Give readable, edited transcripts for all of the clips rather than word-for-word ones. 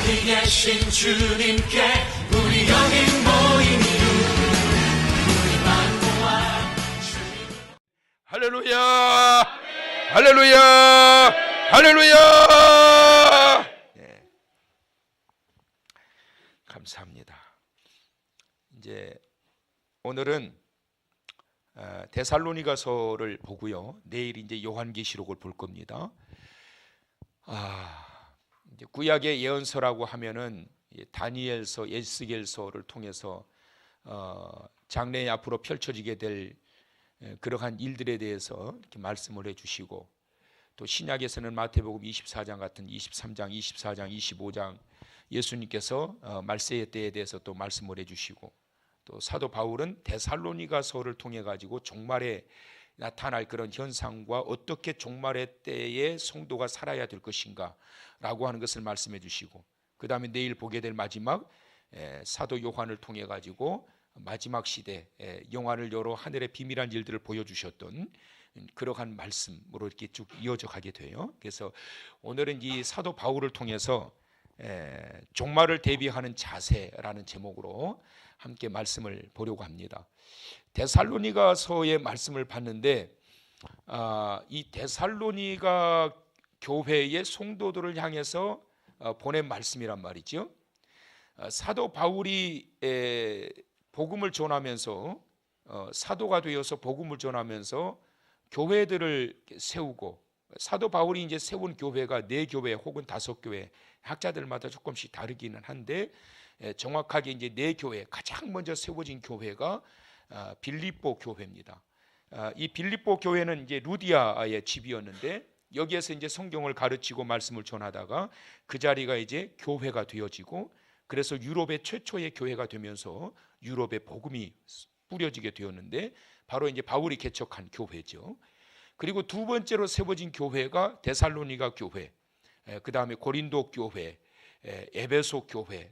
어디 계신 주님께 우리 여기 모인 이유 우리만 모아 주님. 할렐루야! 할렐루야! 할렐루야! 네. 감사합니다. 이제 오늘은 데살로니가서를 보고요. 내일 이제 요한계시록을 볼 겁니다. 이제 구약의 예언서라고 하면은 다니엘서, 에스겔서를 통해서 장래에 앞으로 펼쳐지게 될 그러한 일들에 대해서 이렇게 말씀을 해주시고, 또 신약에서는 마태복음 24장 같은 23장, 24장, 25장 예수님께서 말세의 때에 대해서 또 말씀을 해주시고, 또 사도 바울은 데살로니가서를 통해 가지고 종말에 나타날 그런 현상과 어떻게 종말의 때에 성도가 살아야 될 것인가 라고 하는 것을 말씀해 주시고, 그 다음에 내일 보게 될 마지막 사도 요한을 통해 가지고 마지막 시대 영화를 열어 하늘의 비밀한 일들을 보여주셨던 그러한 말씀으로 이렇게 쭉 이어져 가게 돼요. 그래서 오늘은 이 사도 바울을 통해서 종말을 대비하는 자세라는 제목으로 함께 말씀을 보려고 합니다. 데살로니가서의 말씀을 봤는데 이 데살로니가 교회의 성도들을 향해서 보낸 말씀이란 말이죠. 사도 바울이 복음을 전하면서 사도가 되어서 복음을 전하면서 교회들을 세우고, 사도 바울이 이제 세운 교회가 4교회 혹은 5교회, 학자들마다 조금씩 다르기는 한데 정확하게 이제 4교회, 가장 먼저 세워진 교회가 빌립보 교회입니다. 이 빌립보 교회는 이제 루디아의 집이었는데, 여기에서 이제 성경을 가르치고 말씀을 전하다가 그 자리가 이제 교회가 되어지고, 그래서 유럽의 최초의 교회가 되면서 유럽의 복음이 뿌려지게 되었는데, 바로 이제 바울이 개척한 교회죠. 그리고 두 번째로 세워진 교회가 데살로니가 교회, 그 다음에 고린도 교회, 에베소 교회,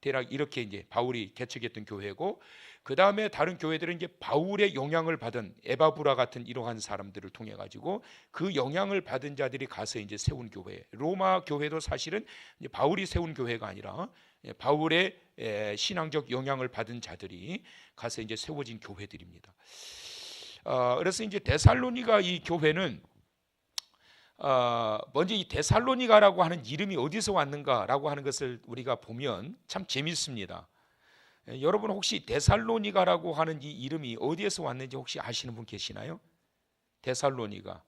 대략 이렇게 이제 바울이 개척했던 교회고, 그 다음에 다른 교회들은 이제 바울의 영향을 받은 에바브라 같은 이러한 사람들을 통해 가지고 그 영향을 받은 자들이 가서 이제 세운 교회. 로마 교회도 사실은 이제 바울이 세운 교회가 아니라 바울의 신앙적 영향을 받은 자들이 가서 이제 세워진 교회들입니다. 그래서 이제 데살로니가 이 교회는 먼저 이 데살로니가라고 하는 이름이 어디서 왔는가라고 하는 것을 우리가 보면 참 재밌습니다. 여러분 혹시 데살로니가라고 하는 이 이름이 어디에서 왔는지 혹시 아시는 분 계시나요? 데살로니가.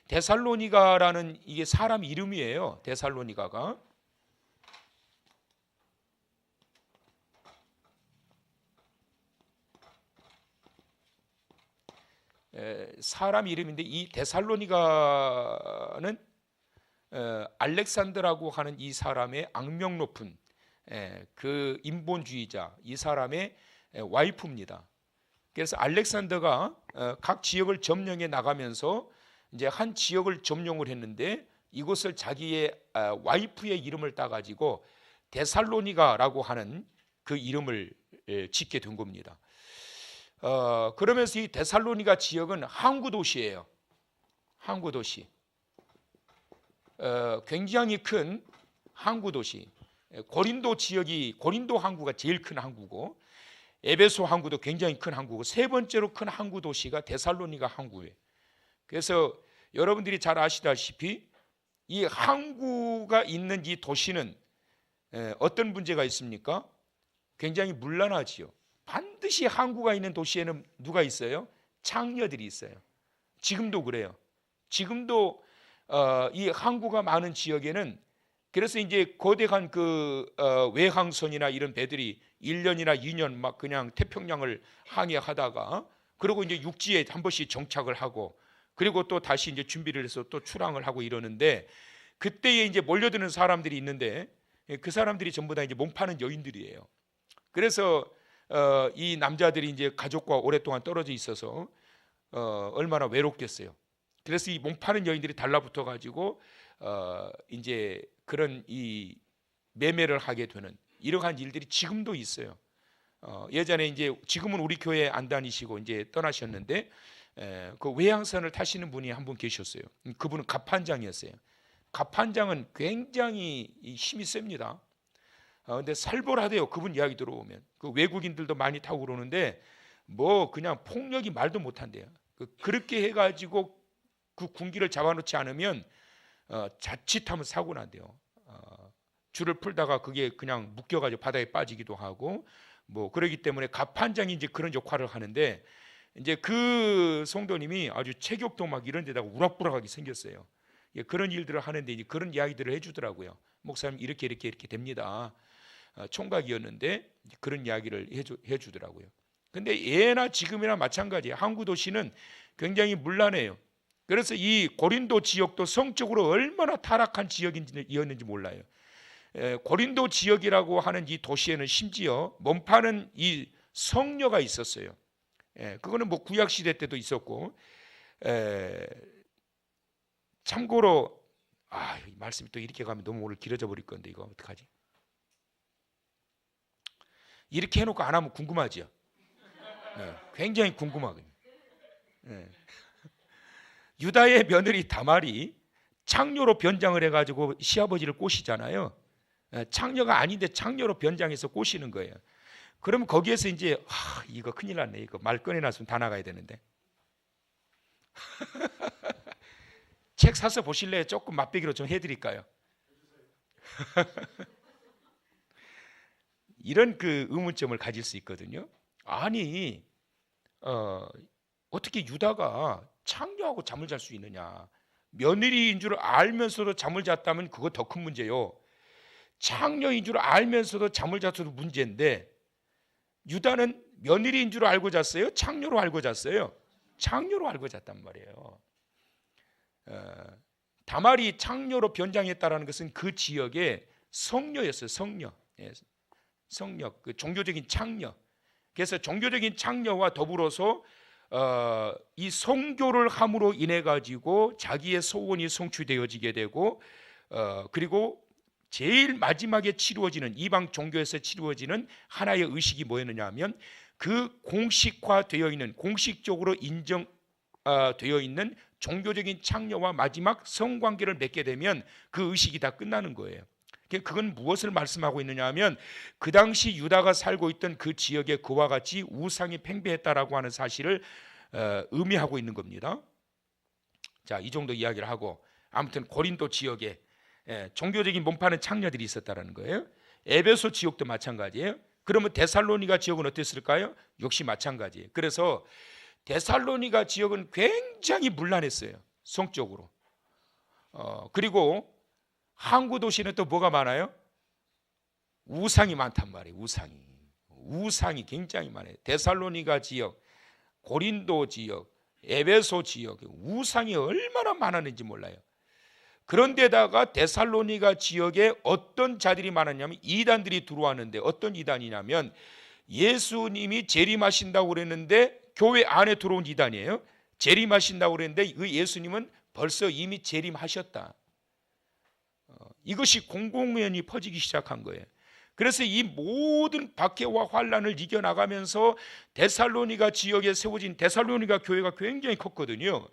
데살로니가라는 이게 사람 이름이에요. 데살로니가가. 사람 이름인데, 이 데살로니가는 알렉산더라고 하는 이 사람의 악명 높은 그 인본주의자, 이 사람의 와이프입니다. 그래서 알렉산더가 각 지역을 점령해 나가면서 이제 한 지역을 점령을 했는데, 이곳을 자기의 와이프의 이름을 따가지고 데살로니가라고 하는 그 이름을 짓게 된 겁니다. 그러면서 이 데살로니가 지역은 항구 도시예요. 항구 도시. 굉장히 큰 항구 도시. 고린도 지역이, 고린도 항구가 제일 큰 항구고, 에베소 항구도 굉장히 큰 항구고, 세 번째로 큰 항구 도시가 데살로니가 항구예요. 그래서 여러분들이 잘 아시다시피 이 항구가 있는 이 도시는 어떤 문제가 있습니까? 굉장히 문란하지요. 반드시 항구가 있는 도시에는 누가 있어요? 창녀들이 있어요. 지금도 그래요. 지금도 이 항구가 많은 지역에는, 그래서 이제 거대한 그 외항선이나 이런 배들이 1년이나 2년 막 그냥 태평양을 항해하다가, 그리고 이제 육지에 한 번씩 정착을 하고, 그리고 또 다시 이제 준비를 해서 또 출항을 하고 이러는데, 그때에 이제 몰려드는 사람들이 있는데, 그 사람들이 전부 다 이제 몸 파는 여인들이에요. 그래서 이 남자들이 이제 가족과 오랫동안 떨어져 있어서 얼마나 외롭겠어요. 그래서 이 몸 파는 여인들이 달라붙어 가지고 이제 그런 이 매매를 하게 되는 이러한 일들이 지금도 있어요. 예전에 이제, 지금은 우리 교회 안 다니시고 이제 떠나셨는데, 그 외항선을 타시는 분이 한 분 계셨어요. 그분은 갑판장이었어요. 갑판장은 굉장히 힘이 셉니다. 근데 살벌하대요. 그분 이야기 들어오면 그 외국인들도 많이 타고 그러는데 뭐 그냥 폭력이 말도 못한대요. 그렇게 해가지고 그 군기를 잡아놓지 않으면 자칫하면 사고 난대요. 줄을 풀다가 그게 그냥 묶여가지고 바다에 빠지기도 하고 뭐 그러기 때문에 갑판장이 이제 그런 역할을 하는데 이제 그 성도님이 아주 체격도 막 이런 데다가 우락부락하게 생겼어요. 그런 일들을 하는데 이제 그런 이야기들을 해주더라고요. 목사님 이렇게 됩니다. 총각이었는데 그런 이야기를 해주더라고요. 근데 예나 지금이나 마찬가지예요. 항구 도시는 굉장히 문란해요. 그래서 이 고린도 지역도 성적으로 얼마나 타락한 지역이었는지 몰라요. 고린도 지역이라고 하는 이 도시에는 심지어 몸파는 이 성녀가 있었어요. 그거는 뭐 구약 시대 때도 있었고, 참고로 이 말씀이 또 이렇게 가면 너무 오늘 길어져 버릴 건데 이거 어떡하지? 이렇게 해놓고 안 하면 궁금하죠. 굉장히 궁금하거든요. 유다의 며느리 다말이 창녀로 변장을 해가지고 시아버지를 꼬시잖아요. 창녀가 아닌데 창녀로 변장해서 꼬시는 거예요. 그러면 거기에서 이제 이거 큰일 났네. 이거 말 꺼내놨으면 다 나가야 되는데. 책 사서 보실래요? 조금 맛배기로 좀 해드릴까요? 이런 그 의문점을 가질 수 있거든요. 아니 어떻게 유다가 창녀하고 잠을 잘 수 있느냐? 며느리인 줄 알면서도 잠을 잤다면 그거 더 큰 문제요. 창녀인 줄 알면서도 잠을 잤어도 문제인데 유다는 며느리인 줄 알고 잤어요? 창녀로 알고 잤어요? 창녀로 알고 잤단 말이에요. 다말이 창녀로 변장했다라는 것은 그 지역의 성녀였어요. 성녀. 성녀, 그 종교적인 창녀. 그래서 종교적인 창녀와 더불어서 이 성교를 함으로 인해 가지고 자기의 소원이 성취되어지게 되고 그리고 제일 마지막에 치루어지는 이방 종교에서 치루어지는 하나의 의식이 뭐였느냐 하면 그 공식화되어 있는 공식적으로 인정되어 있는 종교적인 창녀와 마지막 성관계를 맺게 되면 그 의식이 다 끝나는 거예요. 그건 무엇을 말씀하고 있느냐 하면 그 당시 유다가 살고 있던 그 지역에 그와 같이 우상이 팽배했다라고 하는 사실을 의미하고 있는 겁니다. 자, 이 정도 이야기를 하고 아무튼 고린도 지역에 종교적인 몸파는 창녀들이 있었다라는 거예요. 에베소 지역도 마찬가지예요. 그러면 데살로니가 지역은 어땠을까요? 역시 마찬가지예요. 그래서 데살로니가 지역은 굉장히 문란했어요. 성적으로. 그리고 항구 도시는 또 뭐가 많아요? 우상이 많단 말이에요. 우상이 굉장히 많아요. 데살로니가 지역, 고린도 지역, 에베소 지역 우상이 얼마나 많았는지 몰라요. 그런데다가 데살로니가 지역에 어떤 자들이 많았냐면 이단들이 들어왔는데 어떤 이단이냐면 예수님이 재림하신다고 그랬는데 교회 안에 들어온 이단이에요. 재림하신다고 그랬는데 그 예수님은 벌써 이미 재림하셨다. 이것이 공공연히 퍼지기 시작한 거예요. 그래서 이 모든 박해와 환란을 이겨나가면서 데살로니가 지역에 세워진 데살로니가 교회가 굉장히 컸거든요.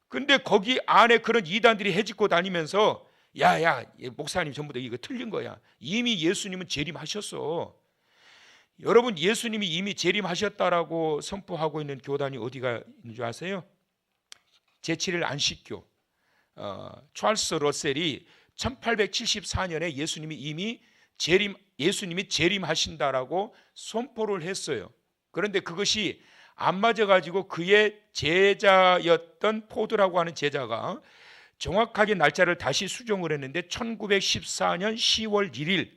근데 거기 안에 그런 이단들이 해집고 다니면서 야 목사님 전부 다 이거 틀린 거야. 이미 예수님은 재림하셨어. 여러분 예수님이 이미 재림하셨다라고 선포하고 있는 교단이 어디가 있는 줄 아세요? 제7일 안식교. 찰스 러셀이 1874년에 예수님이 재림하신다라고 선포를 했어요. 그런데 그것이 안 맞아가지고 그의 제자였던 포드라고 하는 제자가 정확하게 날짜를 다시 수정을 했는데 1914년 10월 1일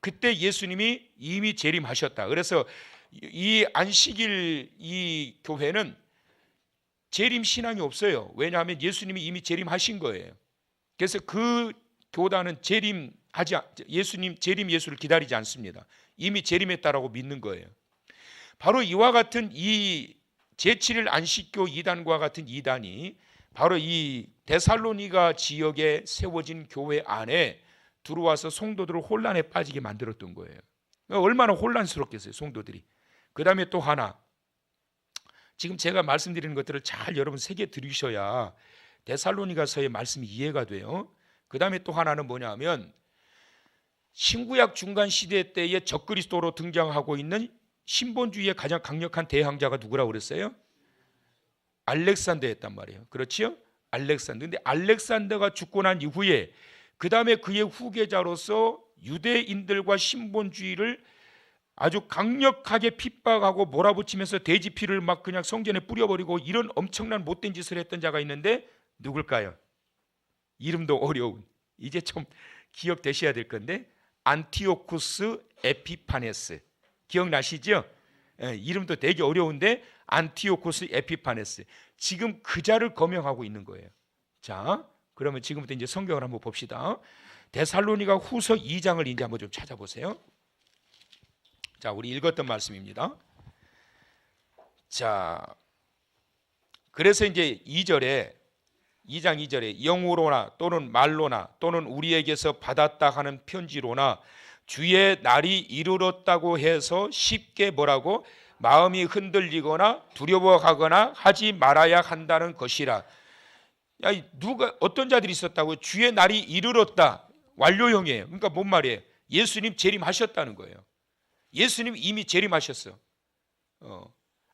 그때 예수님이 이미 재림하셨다. 그래서 이 안식일 이 교회는 재림 신앙이 없어요. 왜냐하면 예수님이 이미 재림하신 거예요. 그래서 그 교단은 재림 예수를 기다리지 않습니다. 이미 재림했다라고 믿는 거예요. 바로 이와 같은 이 제7일 안식교 이단과 같은 이단이 바로 이 데살로니가 지역에 세워진 교회 안에 들어와서 성도들을 혼란에 빠지게 만들었던 거예요. 얼마나 혼란스럽겠어요, 성도들이. 그 다음에 또 하나, 지금 제가 말씀드리는 것들을 잘 여러분 새겨 들으셔야 데살로니가서의 말씀이 이해가 돼요. 그 다음에 또 하나는 뭐냐면 신구약 중간 시대 때에 적그리스도로 등장하고 있는 신본주의의 가장 강력한 대항자가 누구라고 그랬어요? 알렉산더였단 말이에요. 그렇지요? 알렉산더. 근데 알렉산더가 죽고 난 이후에 그 다음에 그의 후계자로서 유대인들과 신본주의를 아주 강력하게 핍박하고 몰아붙이면서 돼지피를 막 그냥 성전에 뿌려버리고 이런 엄청난 못된 짓을 했던 자가 있는데 누굴까요? 이름도 어려운, 이제 좀 기억되셔야 될 건데 안티오쿠스 에피파네스. 기억나시죠? 이름도 되게 어려운데 안티오쿠스 에피파네스. 지금 그 자를 거명하고 있는 거예요. 자, 그러면 지금부터 이제 성경을 한번 봅시다. 데살로니가 후서 2장을 이제 한번 좀 찾아보세요. 자, 우리 읽었던 말씀입니다. 자, 그래서 이제 2장 2절에 영으로나 또는 말로나 또는 우리에게서 받았다 하는 편지로나 주의 날이 이르렀다고 해서 쉽게 뭐라고 마음이 흔들리거나 두려워하거나 하지 말아야 한다는 것이라. 야, 누가 어떤 자들이 있었다고? 주의 날이 이르렀다. 완료형이에요. 그러니까 뭔 말이에요? 예수님 재림하셨다는 거예요. 예수님 이미 재림하셨어.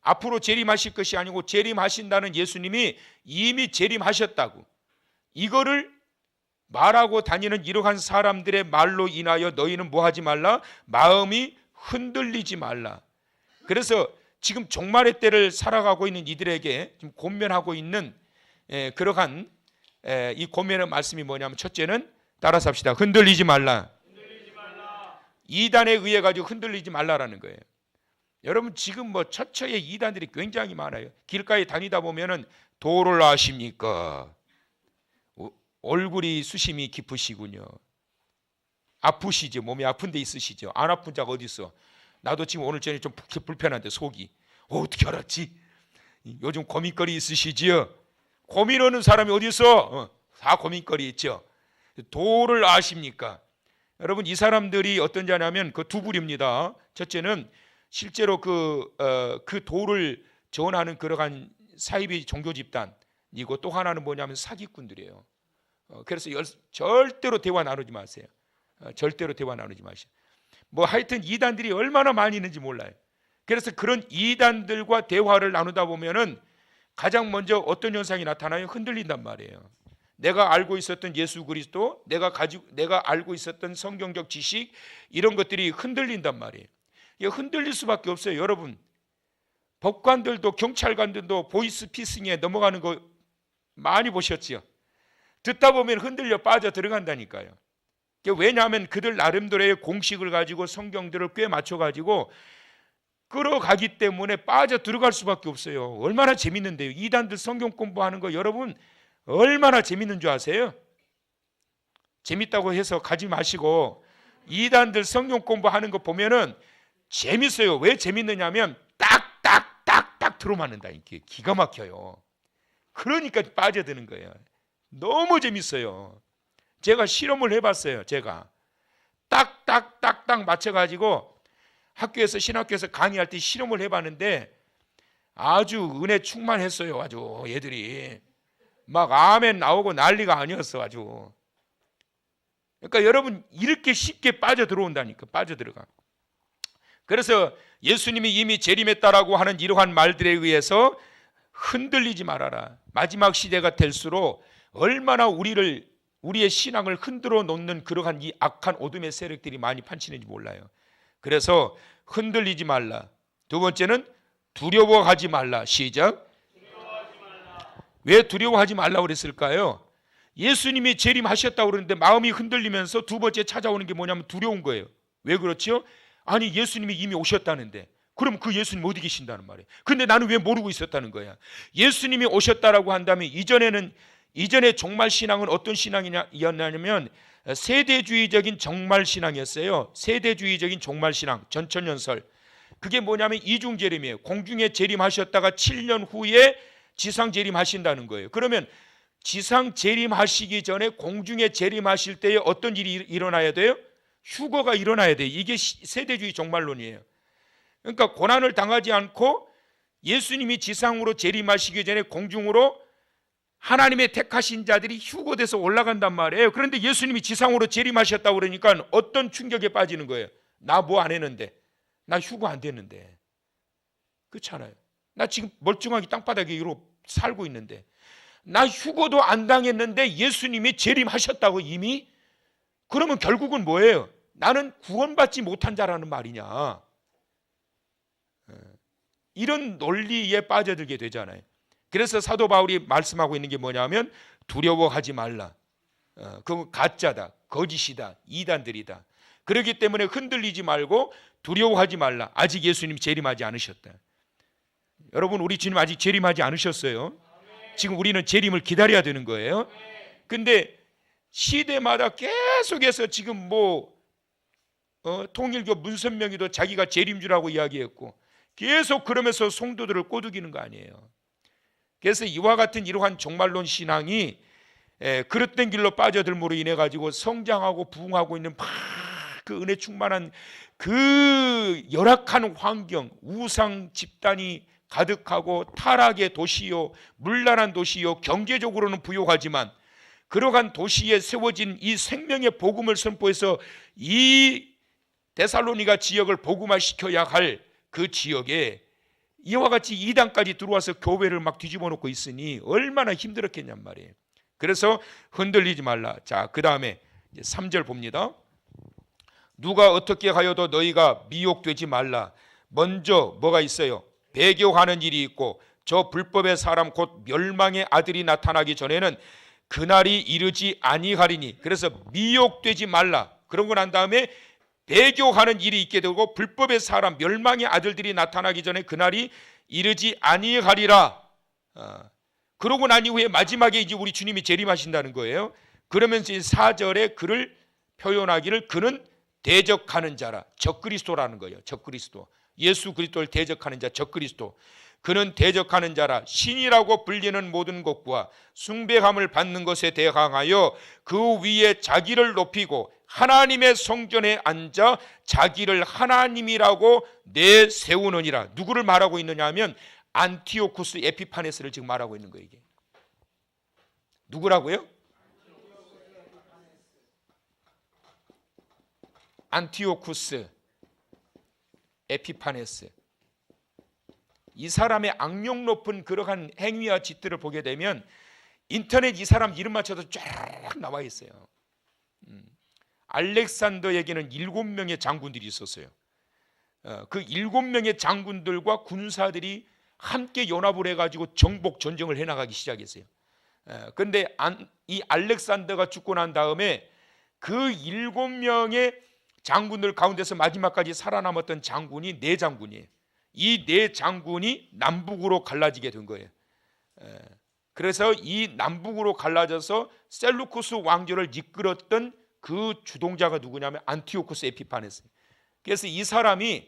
앞으로 재림하실 것이 아니고 재림하신다는 예수님이 이미 재림하셨다고. 이거를 말하고 다니는 이러한 사람들의 말로 인하여 너희는 뭐 하지 말라? 마음이 흔들리지 말라. 그래서 지금 종말의 때를 살아가고 있는 이들에게 지금 권면하고 있는 그러한 이 권면의 말씀이 뭐냐면 첫째는 따라서 합시다. 흔들리지 말라. 이단에 의해 가지고 흔들리지 말라라는 거예요. 여러분 지금 뭐 처처에 이단들이 굉장히 많아요. 길가에 다니다 보면은 도를 아십니까? 얼굴이 수심이 깊으시군요. 아프시죠? 몸이 아픈 데 있으시죠? 안 아픈 자가 어디 있어? 나도 지금 오늘 저녁에 좀 불편한데 속이. 어떻게 알았지? 요즘 고민거리 있으시지요? 고민하는 사람이 어디 있어? 다 고민거리 있죠. 도를 아십니까? 여러분 이 사람들이 어떤 자냐면 그 두 부류입니다. 첫째는 실제로 그 도를 전하는 그러한 사이비 종교 집단이고 또 하나는 뭐냐면 사기꾼들이에요. 그래서 절대로 대화 나누지 마세요. 절대로 대화 나누지 마세요. 뭐 하여튼 이단들이 얼마나 많이 있는지 몰라요. 그래서 그런 이단들과 대화를 나누다 보면은 가장 먼저 어떤 현상이 나타나요? 흔들린단 말이에요. 내가 알고 있었던 예수 그리스도, 내가 알고 있었던 성경적 지식 이런 것들이 흔들린단 말이에요. 흔들릴 수밖에 없어요. 여러분 법관들도 경찰관들도 보이스피싱에 넘어가는 거 많이 보셨지요? 듣다 보면 흔들려 빠져 들어간다니까요. 왜냐하면 그들 나름대로의 공식을 가지고 성경들을 꽤 맞춰가지고 끌어가기 때문에 빠져 들어갈 수밖에 없어요. 얼마나 재밌는데요. 이단들 성경 공부하는 거 여러분 얼마나 재밌는 줄 아세요? 재밌다고 해서 가지 마시고 이단들 성경 공부하는 거 보면은 재밌어요. 왜 재밌느냐면 딱딱딱딱 들어맞는다. 이게 기가 막혀요. 그러니까 빠져드는 거예요. 너무 재밌어요. 제가 실험을 해봤어요. 제가 딱딱딱딱 맞춰가지고 학교에서 신학교에서 강의할 때 실험을 해봤는데 아주 은혜 충만했어요. 아주 얘들이 막 아멘 나오고 난리가 아니었어. 아주. 그러니까 여러분 이렇게 쉽게 빠져 들어온다니까. 빠져 들어가. 그래서 예수님이 이미 재림했다라고 하는 이러한 말들에 의해서 흔들리지 말아라. 마지막 시대가 될수록 얼마나 우리의 신앙을 흔들어 놓는 그러한 이 악한 어둠의 세력들이 많이 판치는지 몰라요. 그래서 흔들리지 말라. 두 번째는 두려워하지 말라. 시작. 왜 두려워하지 말라고 그랬을까요? 예수님이 재림하셨다고 그러는데 마음이 흔들리면서 두 번째 찾아오는 게 뭐냐면 두려운 거예요. 왜 그렇죠? 아니 예수님이 이미 오셨다는데 그럼 그 예수님 어디 계신다는 말이에요. 근데 나는 왜 모르고 있었다는 거야. 예수님이 오셨다라고 한다면 이전의 종말 신앙은 어떤 신앙이었냐면 세대주의적인 종말 신앙이었어요. 세대주의적인 종말 신앙, 전천연설. 그게 뭐냐면 이중 재림이에요. 공중에 재림하셨다가 7년 후에 지상 재림하신다는 거예요. 그러면 지상 재림하시기 전에 공중에 재림하실 때에 어떤 일이 일어나야 돼요? 휴거가 일어나야 돼요. 이게 세대주의 종말론이에요. 그러니까 고난을 당하지 않고 예수님이 지상으로 재림하시기 전에 공중으로 하나님의 택하신 자들이 휴거돼서 올라간단 말이에요. 그런데 예수님이 지상으로 재림하셨다고 그러니까 어떤 충격에 빠지는 거예요. 나 뭐 안 했는데, 나 휴거 안 됐는데, 그렇잖아요. 나 지금 멀쩡하게 땅바닥에 위로 살고 있는데, 나 휴거도 안 당했는데 예수님이 재림하셨다고 이미? 그러면 결국은 뭐예요? 나는 구원받지 못한 자라는 말이냐? 이런 논리에 빠져들게 되잖아요. 그래서 사도 바울이 말씀하고 있는 게 뭐냐면 두려워하지 말라. 그건 가짜다, 거짓이다, 이단들이다. 그렇기 때문에 흔들리지 말고 두려워하지 말라. 아직 예수님이 재림하지 않으셨다. 여러분, 우리 주님 아직 재림하지 않으셨어요. 지금 우리는 재림을 기다려야 되는 거예요. 근데 시대마다 계속해서 지금 통일교 문선명이도 자기가 재림주라고 이야기했고 계속 그러면서 성도들을 꼬드기는 거 아니에요. 그래서 이와 같은 이러한 종말론 신앙이 그릇된 길로 빠져들므로 인해 가지고 성장하고 부흥하고 있는 그 은혜 충만한 그 열악한 환경, 우상 집단이 가득하고 타락의 도시요, 문란한 도시요, 경제적으로는 부유하지만 그러한 도시에 세워진 이 생명의 복음을 선포해서 이 데살로니가 지역을 복음화시켜야 할 그 지역에 이와 같이 이단까지 들어와서 교회를 막 뒤집어 놓고 있으니 얼마나 힘들었겠냔 말이에요. 그래서 흔들리지 말라. 자, 그 다음에 3절 봅니다. 누가 어떻게 하여도 너희가 미혹되지 말라. 먼저 뭐가 있어요? 배교하는 일이 있고 저 불법의 사람 곧 멸망의 아들이 나타나기 전에는 그날이 이르지 아니하리니. 그래서 미혹되지 말라. 그러고 난 다음에 배교하는 일이 있게 되고 불법의 사람 멸망의 아들들이 나타나기 전에 그날이 이르지 아니하리라. 그러고 난 이후에 마지막에 이제 우리 주님이 재림하신다는 거예요. 그러면서 4절에 그를 표현하기를 그는 대적하는 자라. 적그리스도라는 거예요. 적그리스도. 예수 그리스도를 대적하는 자, 적그리스도. 그는 대적하는 자라. 신이라고 불리는 모든 것과 숭배함을 받는 것에 대항하여 그 위에 자기를 높이고 하나님의 성전에 앉아 자기를 하나님이라고 내세우느니라. 누구를 말하고 있느냐 하면 안티오쿠스 에피파네스를 지금 말하고 있는 거예요. 이게 누구라고요? 안티오쿠스 에피파네스. 이 사람의 악명 높은 그러한 행위와 짓들을 보게 되면 인터넷 이 사람 이름 맞춰서 쫙 나와 있어요. 알렉산더에게는 7명의 장군들이 있었어요. 그 7명의 장군들과 군사들이 함께 연합을 해가지고 정복 전쟁을 해나가기 시작했어요. 그런데 이 알렉산더가 죽고 난 다음에 그 7명의 장군들 가운데서 마지막까지 살아남았던 장군이 4장군이에요. 이 4장군이 남북으로 갈라지게 된 거예요. 그래서 이 남북으로 갈라져서 셀루쿠스 왕조를 이끌었던 그 주동자가 누구냐면 안티오쿠스 에피파네스. 그래서 이 사람이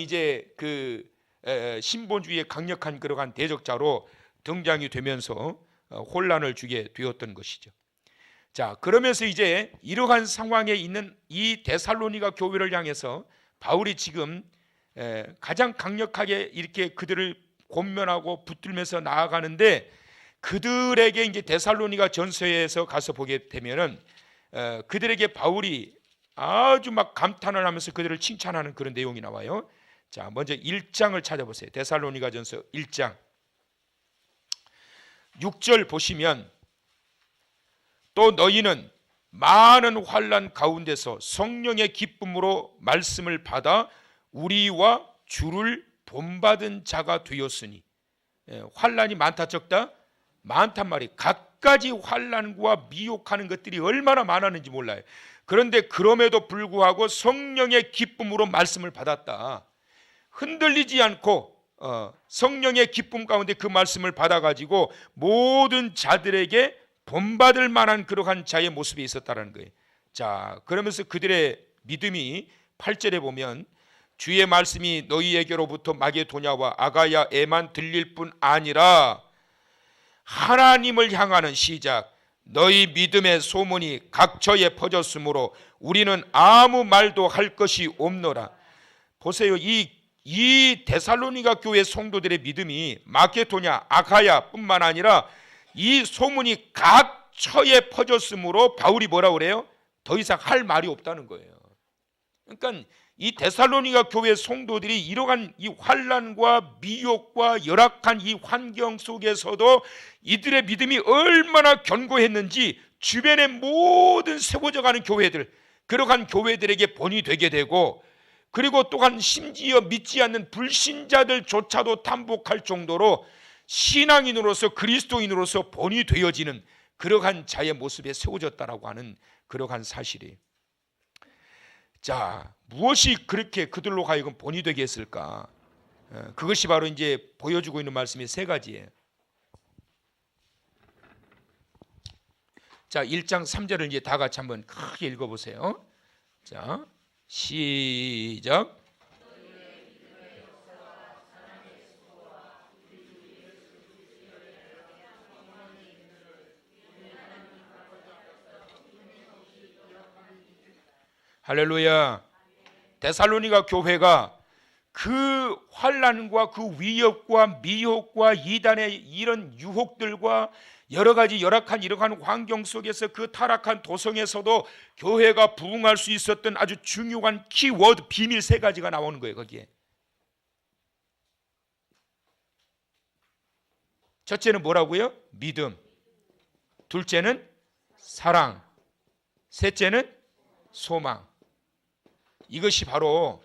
이제 그 신본주의의 강력한 그러한 대적자로 등장이 되면서 혼란을 주게 되었던 것이죠. 자, 그러면서 이제 이러한 상황에 있는 이 데살로니가 교회를 향해서 바울이 지금 가장 강력하게 이렇게 그들을 권면하고 붙들면서 나아가는데, 그들에게 이제 데살로니가 전서에서 가서 보게 되면은 그들에게 바울이 아주 막 감탄을 하면서 그들을 칭찬하는 그런 내용이 나와요. 자, 먼저 1장을 찾아보세요. 데살로니가 전서 1장 6절 보시면, 또 너희는 많은 환난 가운데서 성령의 기쁨으로 말씀을 받아 우리와 주를 본받은 자가 되었으니. 환난이 많다 적다? 많단 말이에요. 갖가지 환난과 미혹하는 것들이 얼마나 많았는지 몰라요. 그런데 그럼에도 불구하고 성령의 기쁨으로 말씀을 받았다. 흔들리지 않고 성령의 기쁨 가운데 그 말씀을 받아가지고 모든 자들에게 본받을 만한 그러한 자의 모습이 있었다는 거예요. 자, 그러면서 그들의 믿음이 8절에 보면, 주의 말씀이 너희에게로부터 마게도냐와 아가야에만 들릴 뿐 아니라 하나님을 향하는 시작 너희 믿음의 소문이 각처에 퍼졌으므로 우리는 아무 말도 할 것이 없노라. 보세요. 이 이 데살로니가 교회 성도들의 믿음이 마케도냐, 아카야 뿐만 아니라 이 소문이 각 처에 퍼졌으므로 바울이 뭐라 그래요? 더 이상 할 말이 없다는 거예요. 그러니까 이 데살로니가 교회 성도들이 이러한 이 환난과 미혹과 열악한 이 환경 속에서도 이들의 믿음이 얼마나 견고했는지 주변의 모든 세워져가는 교회들, 그러한 교회들에게 본이 되게 되고, 그리고 또한 심지어 믿지 않는 불신자들조차도 탐복할 정도로 신앙인으로서 그리스도인으로서 본이 되어지는 그러한 자의 모습에 세워졌다라고 하는 그러한 사실이. 자, 무엇이 그렇게 그들로 하여금 본이 되게 했을까? 그것이 바로 이제 보여주고 있는 말씀이 세 가지예요. 자, 1장 3절을 이제 다 같이 한번 크게 읽어보세요. 자, 시작. 할렐루야. 데살로니가 교회가 그 환난과 그 위협과 미혹과 이단의 이런 유혹들과 여러 가지 열악한 이러한 환경 속에서 그 타락한 도성에서도 교회가 부흥할 수 있었던 아주 중요한 키워드, 비밀 세 가지가 나오는 거예요. 거기에 첫째는 뭐라고요? 믿음. 둘째는 사랑. 셋째는 소망. 이것이 바로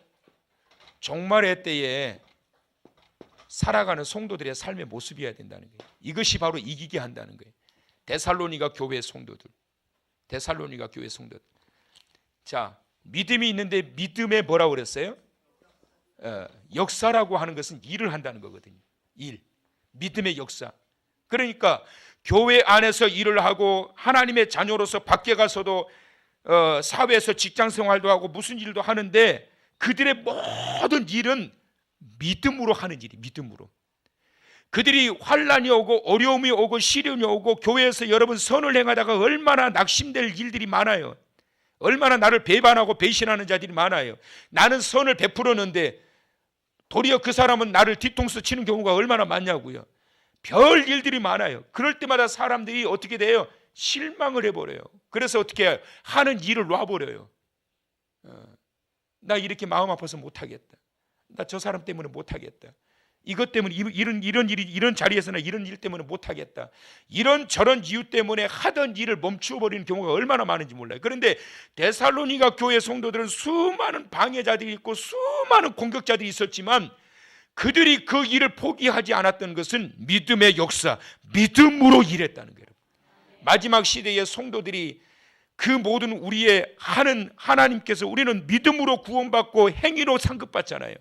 종말의 때에 살아가는 성도들의 삶의 모습이어야 된다는 거예요. 이것이 바로 이기게 한다는 거예요. 데살로니가 교회 성도들, 데살로니가 교회 성도들. 자, 믿음이 있는데 믿음에 뭐라고 그랬어요? 역사라고 하는 것은 일을 한다는 거거든요. 일, 믿음의 역사. 그러니까 교회 안에서 일을 하고 하나님의 자녀로서 밖에 가서도 사회에서 직장 생활도 하고 무슨 일도 하는데 그들의 모든 일은 믿음으로 하는 일이, 믿음으로. 그들이 환난이 오고 어려움이 오고 시련이 오고 교회에서 여러분 선을 행하다가 얼마나 낙심될 일들이 많아요. 얼마나 나를 배반하고 배신하는 자들이 많아요. 나는 선을 베풀었는데 도리어 그 사람은 나를 뒤통수 치는 경우가 얼마나 많냐고요. 별 일들이 많아요. 그럴 때마다 사람들이 어떻게 돼요? 실망을 해버려요. 그래서 어떻게 해요? 하는 일을 놔버려요. 나 이렇게 마음 아파서 못하겠다. 나 저 사람 때문에 못하겠다. 이것 때문에 이런 자리에서나 이런 일 때문에 못하겠다. 이런 저런 이유 때문에 하던 일을 멈추어 버리는 경우가 얼마나 많은지 몰라요. 그런데 데살로니가 교회 성도들은 수많은 방해자들이 있고 수많은 공격자들이 있었지만 그들이 그 일을 포기하지 않았던 것은 믿음의 역사, 믿음으로 일했다는 거예요. 마지막 시대의 성도들이 그 모든 우리의 하나님께서 우리는 믿음으로 구원받고 행위로 상급받잖아요.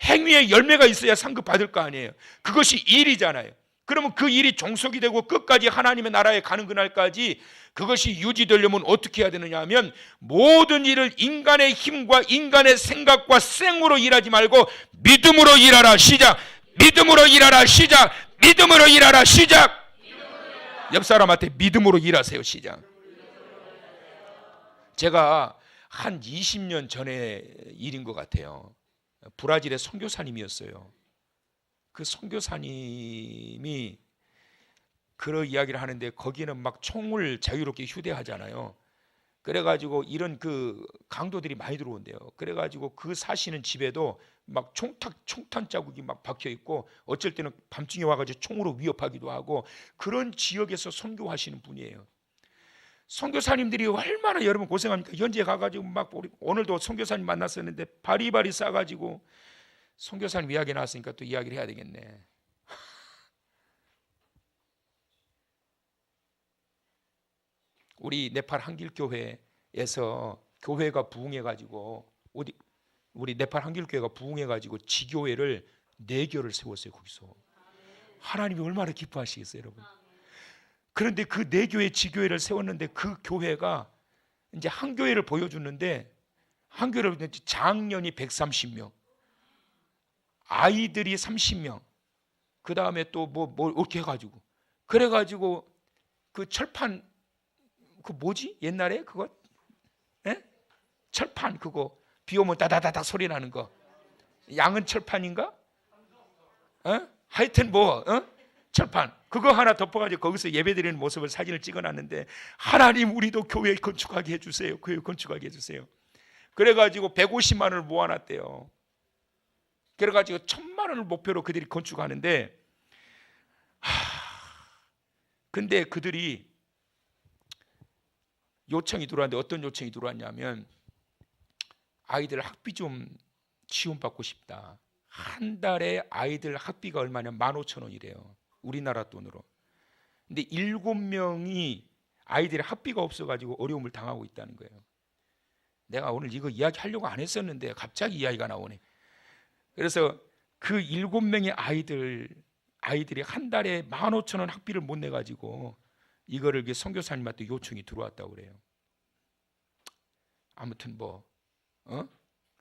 행위의 열매가 있어야 상급받을 거 아니에요. 그것이 일이잖아요. 그러면 그 일이 종속이 되고 끝까지 하나님의 나라에 가는 그날까지 그것이 유지되려면 어떻게 해야 되느냐 하면 모든 일을 인간의 힘과 인간의 생각과 생으로 일하지 말고 믿음으로 일하라. 시작. 믿음으로 일하라. 시작. 믿음으로 일하라. 시작. 옆 사람한테 믿음으로 일하세요. 시작. 제가 한 20년 전의 일인 것 같아요. 브라질의 선교사님이었어요. 그 선교사님이 그런 이야기를 하는데 거기는 막 총을 자유롭게 휴대하잖아요. 그래가지고 이런 그 강도들이 많이 들어온대요. 그래가지고 그 사시는 집에도 막 총탄 자국이 막 박혀 있고 어쩔 때는 밤중에 와가지고 총으로 위협하기도 하고 그런 지역에서 선교하시는 분이에요. 선교사님들이 얼마나 여러분 고생합니까? 현지에 가가지고 막 오늘도 선교사님 만났었는데 바리바리 싸가지고 선교사님 이야기 나왔으니까 또 이야기를 해야 되겠네. 우리 네팔 한길교회에서 교회가 부흥해가지고 우리 네팔 한길교회가 부흥해가지고 지교회를 4교를 세웠어요. 거기서 하나님이 얼마나 기뻐하시겠어요, 여러분. 그런데 그 4교회 지교회를 세웠는데 그 교회가 이제 한 교회를 보여주는데 한 교회를 장년이 130명, 아이들이 30명, 그 다음에 또 뭐 이렇게 해가지고 그래가지고 그 철판 그 뭐지 옛날에 그거 철판 그거 비 오면 따다다닥 소리 나는 거 양은 철판인가? 하여튼 철판 그거 하나 덮어가지고 거기서 예배드리는 모습을 사진을 찍어놨는데, 하나님 우리도 교회 건축하게 해주세요. 교회 건축하게 해주세요. 그래가지고 150만 원을 모아놨대요. 그래가지고 1000만 원을 목표로 그들이 건축하는데, 근데 그들이 요청이 들어왔는데, 어떤 요청이 들어왔냐면, 아이들 학비 좀 지원받고 싶다. 한 달에 아이들 학비가 얼마냐? 15,000원이래요. 우리나라 돈으로. 근데 7명이 아이들의 학비가 없어가지고 어려움을 당하고 있다는 거예요. 내가 오늘 이거 이야기하려고 안 했었는데 갑자기 이야기가 나오네. 그래서 그 7명의 아이들이 한 달에 15,000원 학비를 못 내가지고 이거를 선교사님한테 요청이 들어왔다고 그래요. 아무튼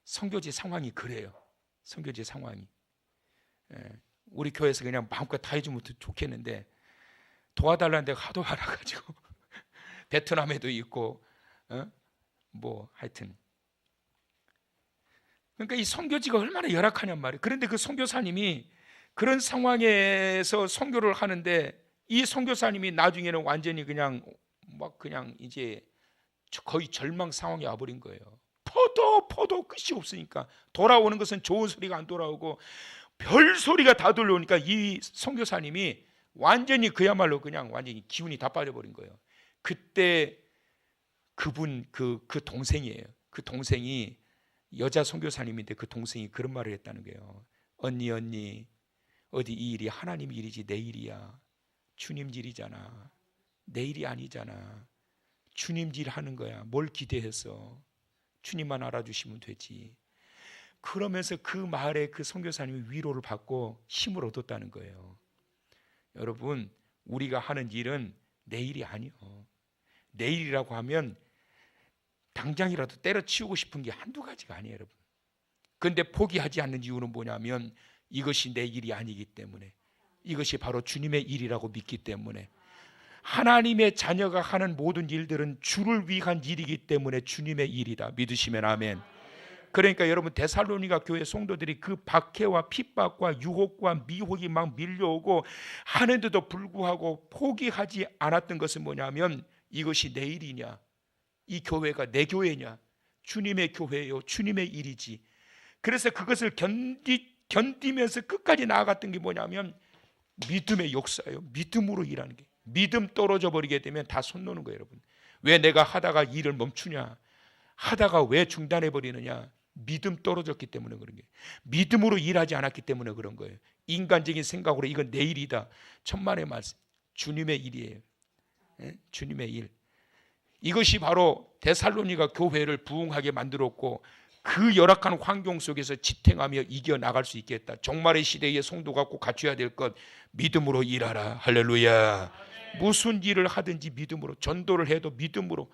선교지 상황이 그래요. 선교지 상황이. 우리 교회에서 그냥 마음껏 다 해주면 좋겠는데, 도와달라는 데가 하도 많아가지고 베트남에도 있고 하여튼. 그러니까 이 선교지가 얼마나 열악하냔 말이에요. 그런데 그 선교사님이 그런 상황에서 선교를 하는데, 이 선교사님이 나중에는 완전히 그냥 이제 거의 절망 상황이 와버린 거예요. 포도 끝이 없으니까, 돌아오는 것은 좋은 소리가 안 돌아오고 별 소리가 다 들려오니까 이 선교사님이 완전히 그야말로 그냥 완전히 기운이 다 빠져버린 거예요. 그때 그분 그 동생이에요. 그 동생이 여자 선교사님인데 그 동생이 그런 말을 했다는 거예요. 언니 어디 이 일이 하나님 일이지 내 일이야. 주님 일이잖아. 내 일이 아니잖아. 주님 일 하는 거야. 뭘 기대해서. 주님만 알아주시면 되지. 그러면서 그 말에 그 선교사님이 위로를 받고 힘을 얻었다는 거예요. 여러분, 우리가 하는 일은 내 일이 아니요. 내 일이라고 하면 당장이라도 때려치우고 싶은 게 한두 가지가 아니에요, 여러분. 그런데 포기하지 않는 이유는 뭐냐면, 이것이 내 일이 아니기 때문에, 이것이 바로 주님의 일이라고 믿기 때문에, 하나님의 자녀가 하는 모든 일들은 주를 위한 일이기 때문에 주님의 일이다. 믿으시면 아멘. 그러니까 여러분, 데살로니가 교회 성도들이 그 박해와 핍박과 유혹과 미혹이 막 밀려오고 하는데도 불구하고 포기하지 않았던 것은 뭐냐면, 이것이 내 일이냐, 이 교회가 내 교회냐, 주님의 교회요, 주님의 일이지. 그래서 그것을 견디면서 끝까지 나아갔던 게 뭐냐면 믿음의 역사예요. 믿음으로 일하는 게. 믿음 떨어져 버리게 되면 다 손 놓는 거예요, 여러분. 왜 내가 하다가 일을 멈추냐, 하다가 왜 중단해 버리느냐? 믿음 떨어졌기 때문에 그런 거예요. 믿음으로 일하지 않았기 때문에 그런 거예요. 인간적인 생각으로 이건 내 일이다. 천만의 말씀. 주님의 일이에요. 주님의 일. 이것이 바로 데살로니가 교회를 부흥하게 만들었고, 그 열악한 환경 속에서 지탱하며 이겨나갈 수 있겠다. 종말의 시대의 성도가 꼭 갖춰야 될 것, 믿음으로 일하라. 할렐루야. 무슨 일을 하든지 믿음으로, 전도를 해도 믿음으로.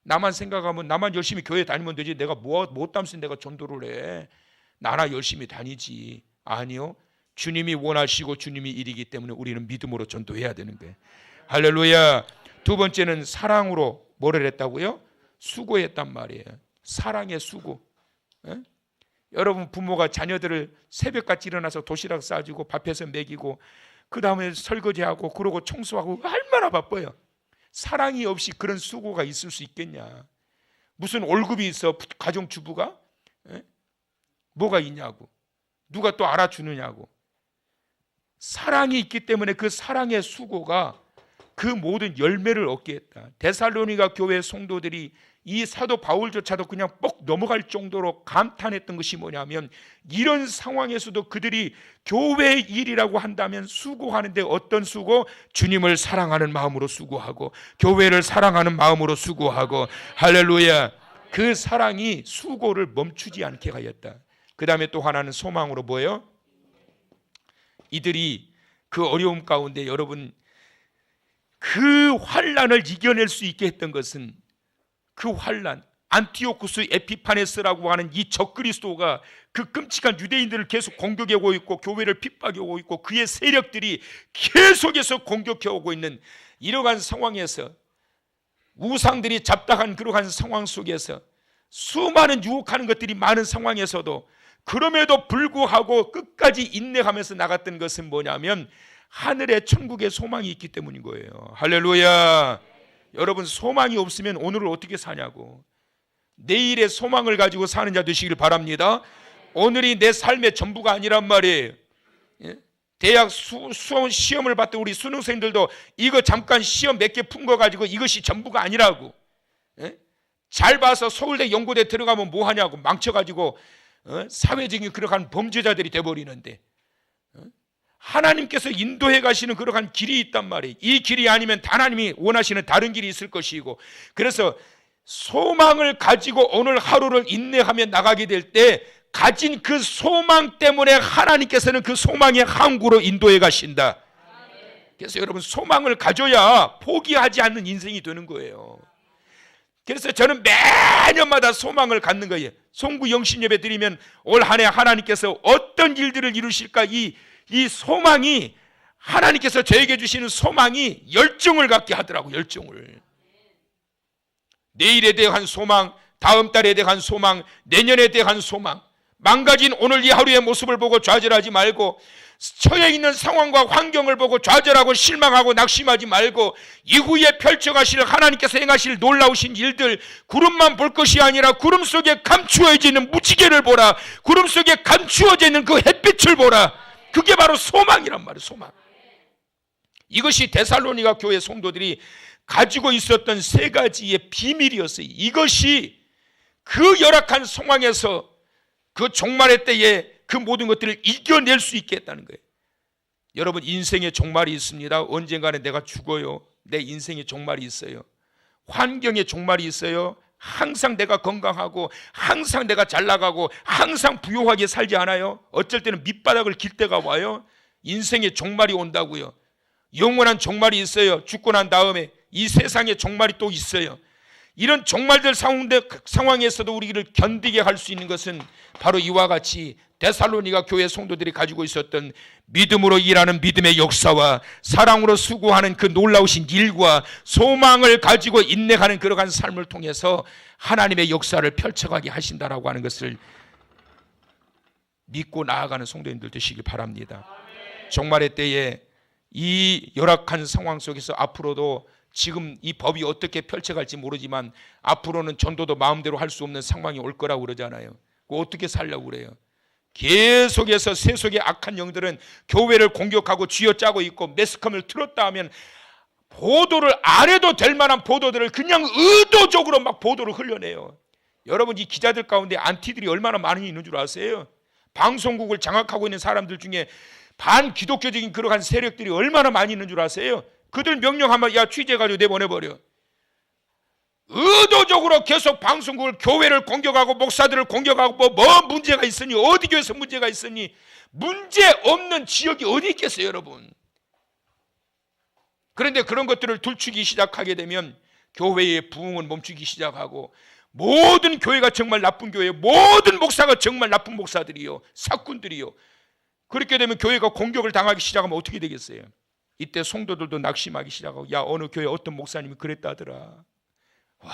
나만 생각하면 나만 열심히 교회 다니면 되지, 내가 못 담서 내가 전도를 해. 나나 열심히 다니지. 아니요, 주님이 원하시고 주님이 일이기 때문에 우리는 믿음으로 전도해야 되는 거예요. 할렐루야. 두 번째는 사랑으로 뭐를 했다고요? 수고했단 말이에요. 사랑의 수고. 여러분, 부모가 자녀들을 새벽같이 일어나서 도시락 싸주고 밥해서 먹이고 그 다음에 설거지하고 그러고 청소하고 얼마나 바빠요. 사랑이 없이 그런 수고가 있을 수 있겠냐. 무슨 월급이 있어 가정주부가? 뭐가 있냐고. 누가 또 알아주느냐고. 사랑이 있기 때문에 그 사랑의 수고가 그 모든 열매를 얻게 했다. 데살로니가 교회 성도들이 이 사도 바울조차도 그냥 뻑 넘어갈 정도로 감탄했던 것이 뭐냐면, 이런 상황에서도 그들이 교회의 일이라고 한다면 수고하는데 어떤 수고? 주님을 사랑하는 마음으로 수고하고 교회를 사랑하는 마음으로 수고하고. 할렐루야. 그 사랑이 수고를 멈추지 않게 하였다. 그 다음에 또 하나는 소망으로 뭐예요? 이들이 그 어려움 가운데, 여러분, 그 환난을 이겨낼 수 있게 했던 것은, 그 환난, 안티오쿠스 에피파네스라고 하는 이 적그리스도가 그 끔찍한 유대인들을 계속 공격해 오고 있고 교회를 핍박해 오고 있고 그의 세력들이 계속해서 공격해 오고 있는 이러한 상황에서, 우상들이 잡다한 그러한 상황 속에서, 수많은 유혹하는 것들이 많은 상황에서도 그럼에도 불구하고 끝까지 인내하면서 나갔던 것은 뭐냐면 하늘의 천국의 소망이 있기 때문인 거예요. 할렐루야. 여러분, 소망이 없으면 오늘을 어떻게 사냐고. 내일의 소망을 가지고 사는 자 되시길 바랍니다. 오늘이 내 삶의 전부가 아니란 말이에요. 대학 시험을 봤던 우리 수능생들도 이거 잠깐 시험 몇 개 푼 거 가지고 이것이 전부가 아니라고. 잘 봐서 서울대 연고대 들어가면 뭐 하냐고. 망쳐가지고 사회적인 그러한 범죄자들이 돼버리는데, 하나님께서 인도해 가시는 그러한 길이 있단 말이에요. 이 길이 아니면 하나님이 원하시는 다른 길이 있을 것이고, 그래서 소망을 가지고 오늘 하루를 인내하며 나가게 될 때 가진 그 소망 때문에 하나님께서는 그 소망의 항구로 인도해 가신다. 그래서 여러분, 소망을 가져야 포기하지 않는 인생이 되는 거예요. 그래서 저는 매년마다 소망을 갖는 거예요. 송구 영신 예배 드리면 올 한 해 하나님께서 어떤 일들을 이루실까, 이 소망이, 하나님께서 저에게 주시는 소망이 열정을 갖게 하더라고. 열정을. 내일에 대한 소망, 다음 달에 대한 소망, 내년에 대한 소망. 망가진 오늘 이 하루의 모습을 보고 좌절하지 말고, 처해 있는 상황과 환경을 보고 좌절하고 실망하고 낙심하지 말고, 이후에 펼쳐가실 하나님께서 행하실 놀라우신 일들, 구름만 볼 것이 아니라 구름 속에 감추어지는 무지개를 보라. 구름 속에 감추어지는 그 햇빛을 보라. 그게 바로 소망이란 말이에요. 소망. 이것이 데살로니가 교회 성도들이 가지고 있었던 세 가지의 비밀이었어요. 이것이 그 열악한 상황에서, 그 종말의 때에 그 모든 것들을 이겨낼 수 있게 했다는 거예요. 여러분, 인생의 종말이 있습니다. 언젠가는 내가 죽어요. 내 인생의 종말이 있어요. 환경의 종말이 있어요. 항상 내가 건강하고 항상 내가 잘 나가고 항상 부유하게 살지 않아요. 어쩔 때는 밑바닥을 길 때가 와요. 인생의 종말이 온다고요. 영원한 종말이 있어요. 죽고 난 다음에 이 세상에 종말이 또 있어요. 이런 종말들 상황에서도 우리를 견디게 할 수 있는 것은 바로 이와 같이 데살로니가 교회 성도들이 가지고 있었던 믿음으로 일하는 믿음의 역사와 사랑으로 수고하는 그 놀라우신 일과 소망을 가지고 인내하는 그러한 삶을 통해서 하나님의 역사를 펼쳐가게 하신다라고 하는 것을 믿고 나아가는 성도님들 되시기 바랍니다. 종말의 때에 이 열악한 상황 속에서 앞으로도, 지금 이 법이 어떻게 펼쳐갈지 모르지만 앞으로는 전도도 마음대로 할 수 없는 상황이 올 거라고 그러잖아요. 어떻게 살려고 그래요? 계속해서 세속의 악한 영들은 교회를 공격하고 쥐어짜고 있고, 매스컴을 틀었다 하면 보도를 안 해도 될 만한 보도들을 그냥 의도적으로 막 보도를 흘려내요. 여러분, 이 기자들 가운데 안티들이 얼마나 많이 있는 줄 아세요? 방송국을 장악하고 있는 사람들 중에 반기독교적인 그러한 세력들이 얼마나 많이 있는 줄 아세요? 그들 명령하면 야, 취재해가지고 내보내버려. 의도적으로 계속 방송국을, 교회를 공격하고 목사들을 공격하고 뭐 문제가 있으니, 어디 교회에서 문제가 있으니, 문제 없는 지역이 어디 있겠어요, 여러분. 그런데 그런 것들을 들추기 시작하게 되면 교회의 부흥은 멈추기 시작하고, 모든 교회가 정말 나쁜 교회, 모든 목사가 정말 나쁜 목사들이요, 사꾼들이요. 그렇게 되면 교회가 공격을 당하기 시작하면 어떻게 되겠어요? 이때 성도들도 낙심하기 시작하고, 야, 어느 교회 어떤 목사님이 그랬다더라. 와,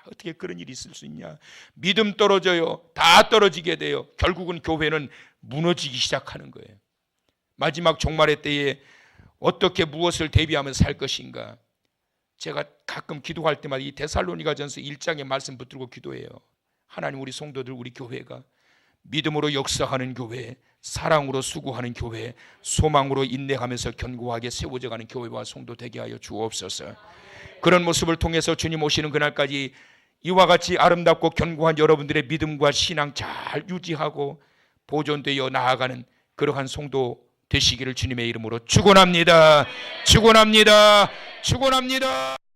어떻게 그런 일이 있을 수 있냐. 믿음 떨어져요. 다 떨어지게 돼요. 결국은 교회는 무너지기 시작하는 거예요. 마지막 종말의 때에 어떻게 무엇을 대비하면서 살 것인가. 제가 가끔 기도할 때마다 이 데살로니가전서 1장의 말씀 붙들고 기도해요. 하나님, 우리 성도들, 우리 교회가 믿음으로 역사하는 교회, 사랑으로 수고하는 교회, 소망으로 인내하면서 견고하게 세워져가는 교회와 성도 되게 하여 주옵소서. 그런 모습을 통해서 주님 오시는 그날까지 이와 같이 아름답고 견고한 여러분들의 믿음과 신앙 잘 유지하고 보존되어 나아가는 그러한 성도 되시기를 주님의 이름으로 축원합니다. 축원합니다. 축원합니다.